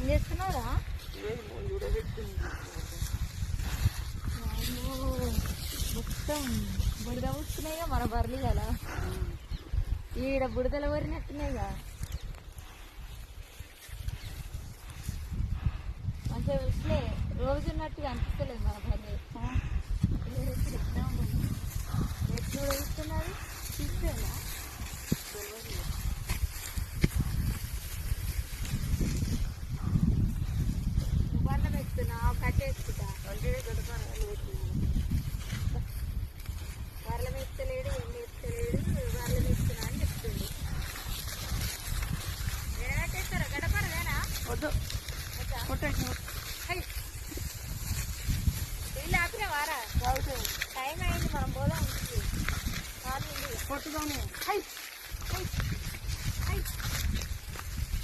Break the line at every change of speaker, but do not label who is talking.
చేస్తున్నారా? మొత్తం బుడద వస్తున్నాయిగా మన బర్రెలు కదా, ఈడ బుడదలు వరినట్టున్నాయిగా. మంచిగా విసిలే రోజు ఉన్నట్టుగా అనిపిస్తలేదు మన బర్రె. ఎప్పుడు వస్తున్నది తీసుకెళ్ళా బండ పెట్టుకున్నా కట్టేసుకుంటా బర్రెల మెత్తలేడు ఏం మెత్తలేడు బర్రెలు మెత్తున్నా అని చెప్తుంది. ఏడాకేస్తారా గడపరదేనా?
వద్దు
వీళ్ళు ఆపినా వారా టైం అయింది, మనం పోదాం.
కొట్టుదాము.